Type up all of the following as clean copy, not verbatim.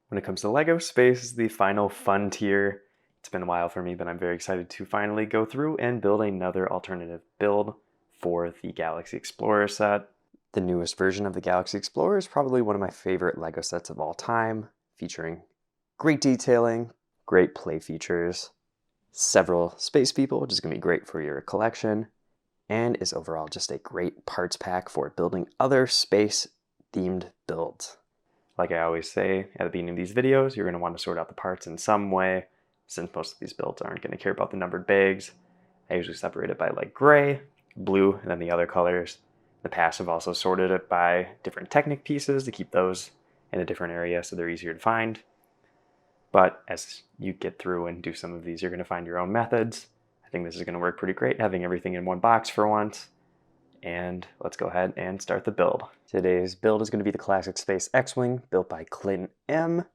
When it comes to Lego, space is the final fun tier. It's been a while for me, but I'm very excited to finally go through and build another alternative build for the Galaxy Explorer set. The newest version of the Galaxy Explorer is probably one of my favorite Lego sets of all time, featuring great detailing, great play features, several space people, which is going to be great for your collection, and is overall just a great parts pack for building other space-themed builds. Like I always say at the beginning of these videos, you're going to want to sort out the parts in some way, since most of these builds aren't going to care about the numbered bags. I usually separate it by like gray, blue, and then the other colors. In the past, I've also sorted it by different Technic pieces to keep those in a different area so they're easier to find. But as you get through and do some of these, you're going to find your own methods. I think this is going to work pretty great, having everything in one box for once. And let's go ahead and start the build. Today's build is going to be the Classic Space X-Wing, built by ClintM.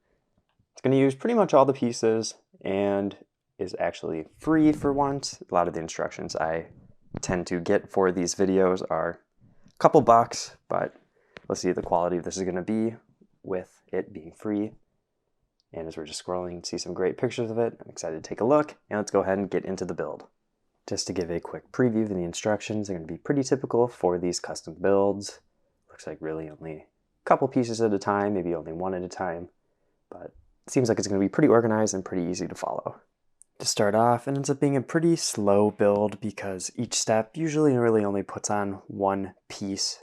It's going to use pretty much all the pieces and is actually free for once. A lot of the instructions I tend to get for these videos are a couple bucks, but let's see what the quality of this is going to be with it being free. And as we're just scrolling, see some great pictures of it. I'm excited to take a look, and let's go ahead and get into the build. Just to give a quick preview of the instructions, they're going to be pretty typical for these custom builds. Looks like really only a couple pieces at a time, maybe only one at a time, but it seems like it's going to be pretty organized and pretty easy to follow. To start off, it ends up being a pretty slow build because each step usually really only puts on one piece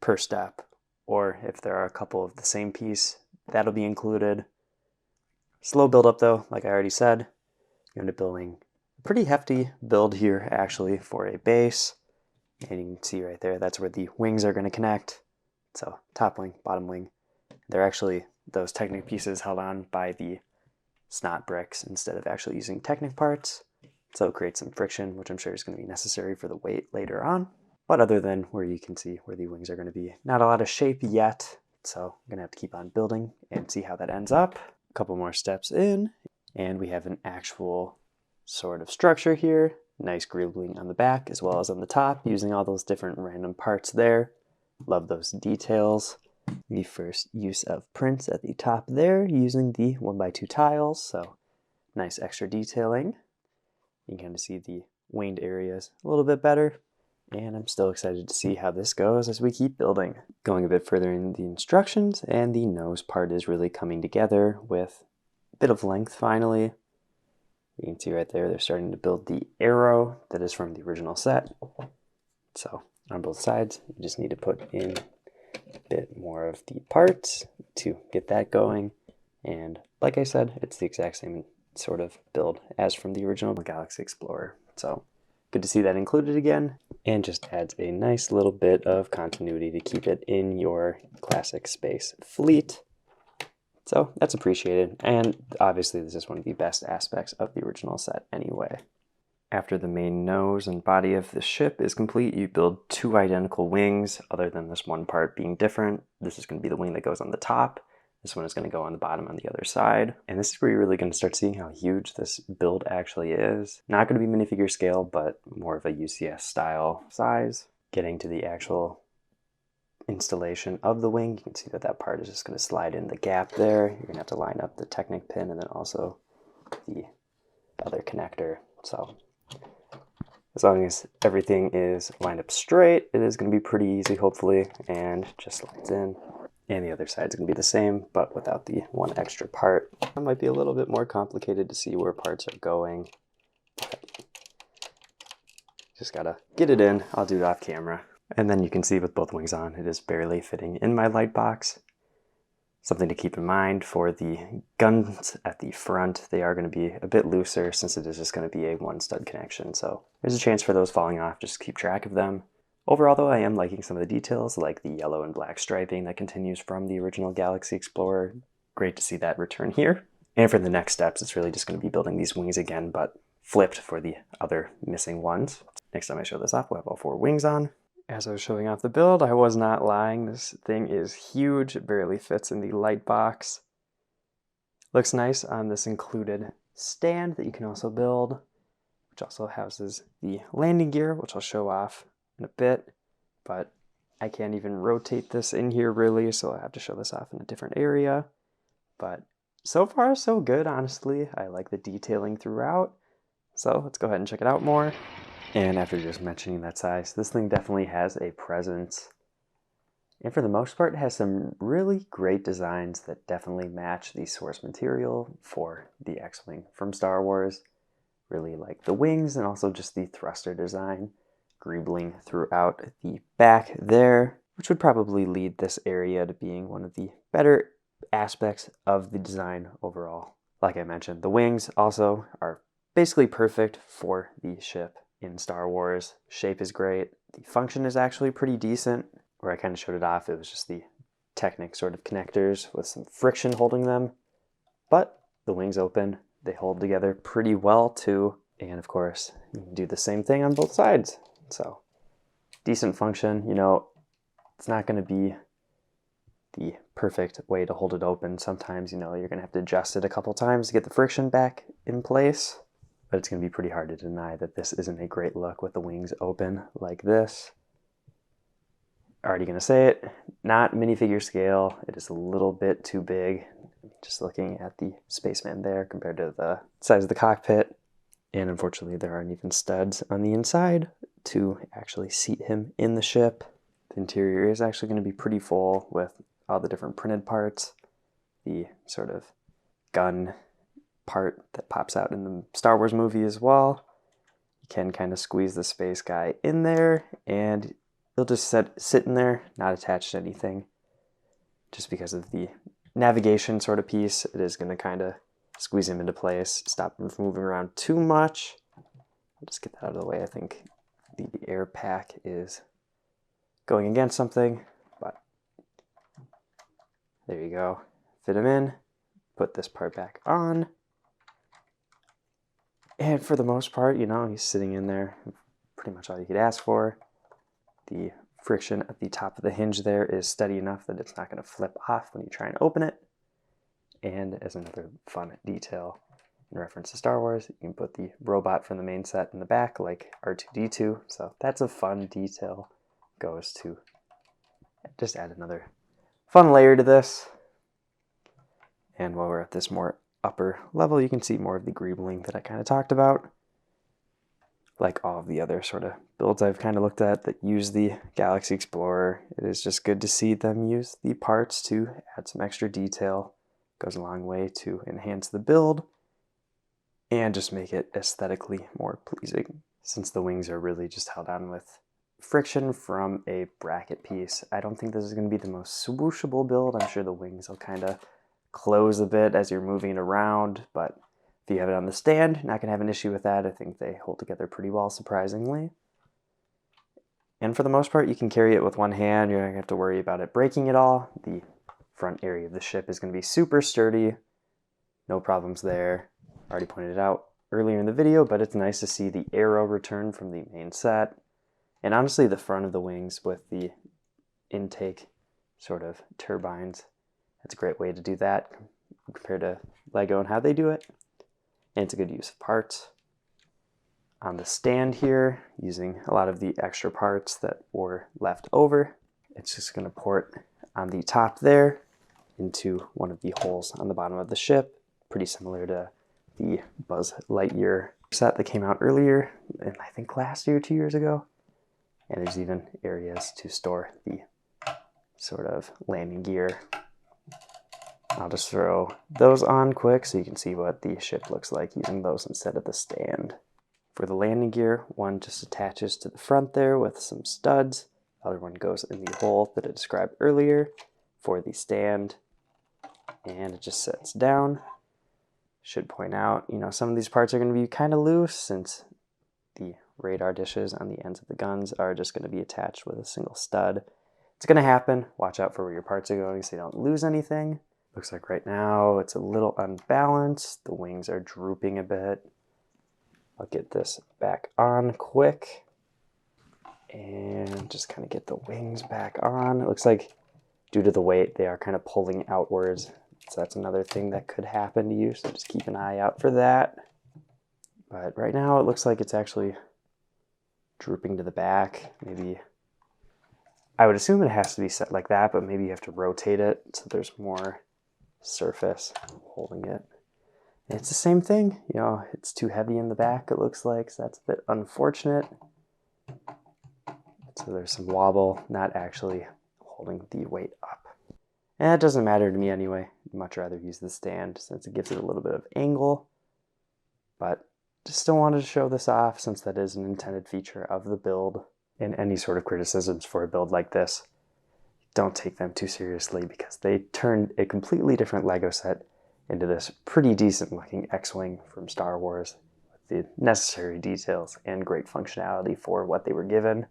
per step, or if there are a couple of the same piece, that'll be included. Slow build up though, like I already said. You end up building pretty hefty build here actually for a base, and you can see right there that's where the wings are going to connect. So top wing, bottom wing, they're actually those Technic pieces held on by the snot bricks instead of actually using Technic parts, so it creates some friction, which I'm sure is going to be necessary for the weight later on. But other than where you can see where the wings are going to be, not a lot of shape yet, so I'm going to have to keep on building and see how that ends up. A couple more steps in and we have an actual sort of structure here. Nice greebling on the back as well as on the top, using all those different random parts there. Love those details. The first use of prints at the top there, using the 1x2 tiles, so nice extra detailing. You can kind of see the winged areas a little bit better, and I'm still excited to see how this goes as we keep building. Going a bit further in the instructions, and the nose part is really coming together with a bit of length finally. You can see right there, they're starting to build the arrow that is from the original set. So on both sides, you just need to put in a bit more of the parts to get that going. And like I said, it's the exact same sort of build as from the original Galaxy Explorer. So good to see that included again, and just adds a nice little bit of continuity to keep it in your classic space fleet. So that's appreciated, and obviously this is one of the best aspects of the original set anyway. After the main nose and body of the ship is complete, you build two identical wings, other than this one part being different. This is going to be the wing that goes on the top. This one is going to go on the bottom on the other side. And this is where you're really going to start seeing how huge this build actually is. Not going to be minifigure scale, but more of a UCS style size. Getting to the actual installation of the wing, you can see that that part is just going to slide in the gap there. You're going to have to line up the Technic pin and then also the other connector. So as long as everything is lined up straight, it is going to be pretty easy, hopefully, and just slides in. And the other side is going to be the same, but without the one extra part. It might be a little bit more complicated to see where parts are going. Just gotta get it in. I'll do it off camera. And then you can see with both wings on, it is barely fitting in my light box. Something to keep in mind for the guns at the front, they are going to be a bit looser since it is just going to be a one stud connection. So there's a chance for those falling off, just keep track of them. Overall though, I am liking some of the details, like the yellow and black striping that continues from the original Galaxy Explorer. Great to see that return here. And for the next steps, it's really just going to be building these wings again, but flipped for the other missing ones. Next time I show this off, we'll have all four wings on. As I was showing off the build, I was not lying. This thing is huge. It barely fits in the light box. Looks nice on this included stand that you can also build, which also houses the landing gear, which I'll show off in a bit. But I can't even rotate this in here really, so I have to show this off in a different area. But so far, so good, honestly. I like the detailing throughout. So let's go ahead and check it out more. And after just mentioning that size, this thing definitely has a presence. And for the most part, it has some really great designs that definitely match the source material for the X-wing from Star Wars. Really like the wings and also just the thruster design, greebling throughout the back there, which would probably lead this area to being one of the better aspects of the design overall. Like I mentioned, the wings also are basically perfect for the ship in Star Wars. Shape is great. The function is actually pretty decent. Where I kind of showed it off, it was just the Technic sort of connectors with some friction holding them. But the wings open, they hold together pretty well too. And of course, you can do the same thing on both sides. So decent function, you know, it's not going to be the perfect way to hold it open. Sometimes, you know, you're going to have to adjust it a couple times to get the friction back in place. But it's going to be pretty hard to deny that this isn't a great look with the wings open like this. Already going to say it, not minifigure scale. It is a little bit too big. Just looking at the spaceman there compared to the size of the cockpit. And unfortunately, there aren't even studs on the inside to actually seat him in the ship. The interior is actually going to be pretty full with all the different printed parts. The sort of gun part that pops out in the Star Wars movie as well. You can kind of squeeze the space guy in there, and he'll just sit in there, not attached to anything. Just because of the navigation sort of piece, it is going to kind of squeeze him into place, stop him from moving around too much. I'll just get that out of the way. I think the air pack is going against something, but there you go. Fit him in, put this part back on. And for the most part, you know, he's sitting in there, pretty much all you could ask for. The friction at the top of the hinge there is steady enough that it's not going to flip off when you try and open it. And as another fun detail in reference to Star Wars, you can put the robot from the main set in the back like R2-D2. So that's a fun detail. Goes to just add another fun layer to this. And while we're at this more upper level, you can see more of the greebling that I kind of talked about. Like all of the other sort of builds I've kind of looked at that use the Galaxy Explorer, it is just good to see them use the parts to add some extra detail. Goes a long way to enhance the build and just make it aesthetically more pleasing. Since the wings are really just held on with friction from a bracket piece, I don't think this is going to be the most swooshable build. I'm sure the wings will kind of close a bit as you're moving it around, but if you have it on the stand, you're not going to have an issue with that. I think they hold together pretty well, surprisingly. And for the most part, you can carry it with one hand. You're not going to have to worry about it breaking at all. The front area of the ship is going to be super sturdy. No problems there. Already pointed it out earlier in the video, but it's nice to see the arrow return from the main set. And honestly, the front of the wings with the intake sort of turbines, that's a great way to do that compared to Lego and how they do it. And it's a good use of parts. On the stand here, using a lot of the extra parts that were left over, it's just going to port on the top there into one of the holes on the bottom of the ship, pretty similar to the Buzz Lightyear set that came out earlier, and I think last year, 2 years ago. And there's even areas to store the sort of landing gear. I'll just throw those on quick so you can see what the ship looks like using those instead of the stand. For the landing gear, one just attaches to the front there with some studs. The other one goes in the hole that I described earlier for the stand. And it just sets down. Should point out, you know, some of these parts are going to be kind of loose since the radar dishes on the ends of the guns are just going to be attached with a single stud. It's going to happen. Watch out for where your parts are going so you don't lose anything. Looks like right now it's a little unbalanced. The wings are drooping a bit. I'll get this back on quick and just kind of get the wings back on. It looks like due to the weight, they are kind of pulling outwards. So that's another thing that could happen to you. So just keep an eye out for that. But right now it looks like it's actually drooping to the back. Maybe, I would assume it has to be set like that, but maybe you have to rotate it so there's more surface holding it. And it's the same thing, you know, it's too heavy in the back, it looks like, so that's a bit unfortunate. So there's some wobble, not actually holding the weight up. And it doesn't matter to me anyway. I'd much rather use the stand since it gives it a little bit of angle. But just still wanted to show this off since that is an intended feature of the build. And any sort of criticisms for a build like this, don't take them too seriously because they turned a completely different Lego set into this pretty decent looking X-wing from Star Wars with the necessary details and great functionality for what they were given.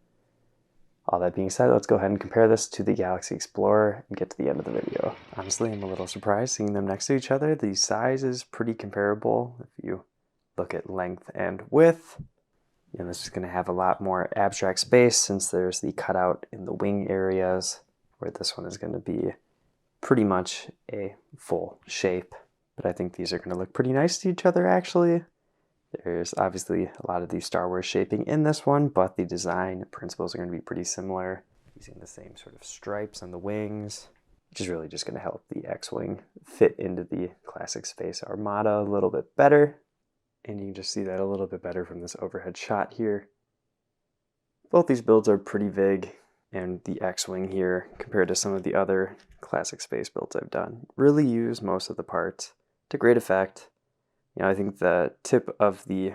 All that being said, let's go ahead and compare this to the Galaxy Explorer and get to the end of the video. Honestly, I'm a little surprised seeing them next to each other. The size is pretty comparable if you look at length and width. And this is going to have a lot more abstract space since there's the cutout in the wing areas, where this one is going to be pretty much a full shape. But I think these are going to look pretty nice to each other actually. There's obviously a lot of the Star Wars shaping in this one, but the design principles are going to be pretty similar, using the same sort of stripes on the wings, which is really just going to help the X-wing fit into the classic Space Armada a little bit better. And you can just see that a little bit better from this overhead shot here. Both these builds are pretty big, and the X-wing here, compared to some of the other classic space builds I've done, really use most of the parts to great effect. You know, I think the tip of the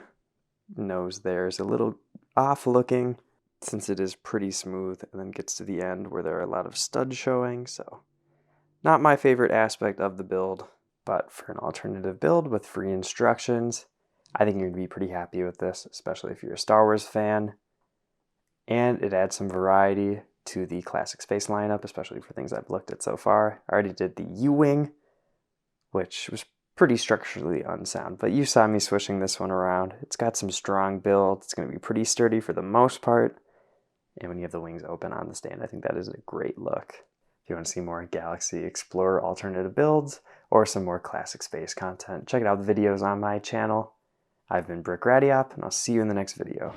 nose there is a little off looking since it is pretty smooth and then gets to the end where there are a lot of studs showing, so not my favorite aspect of the build, but for an alternative build with free instructions, I think you're going to be pretty happy with this, especially if you're a Star Wars fan. And it adds some variety to the classic space lineup, especially for things I've looked at so far. I already did the U-wing, which was pretty structurally unsound, but you saw me swishing this one around. It's got some strong build. It's going to be pretty sturdy for the most part. And when you have the wings open on the stand, I think that is a great look. If you want to see more Galaxy Explorer alternative builds or some more classic space content, check out the videos on my channel. I've been Brick Radiop, and I'll see you in the next video.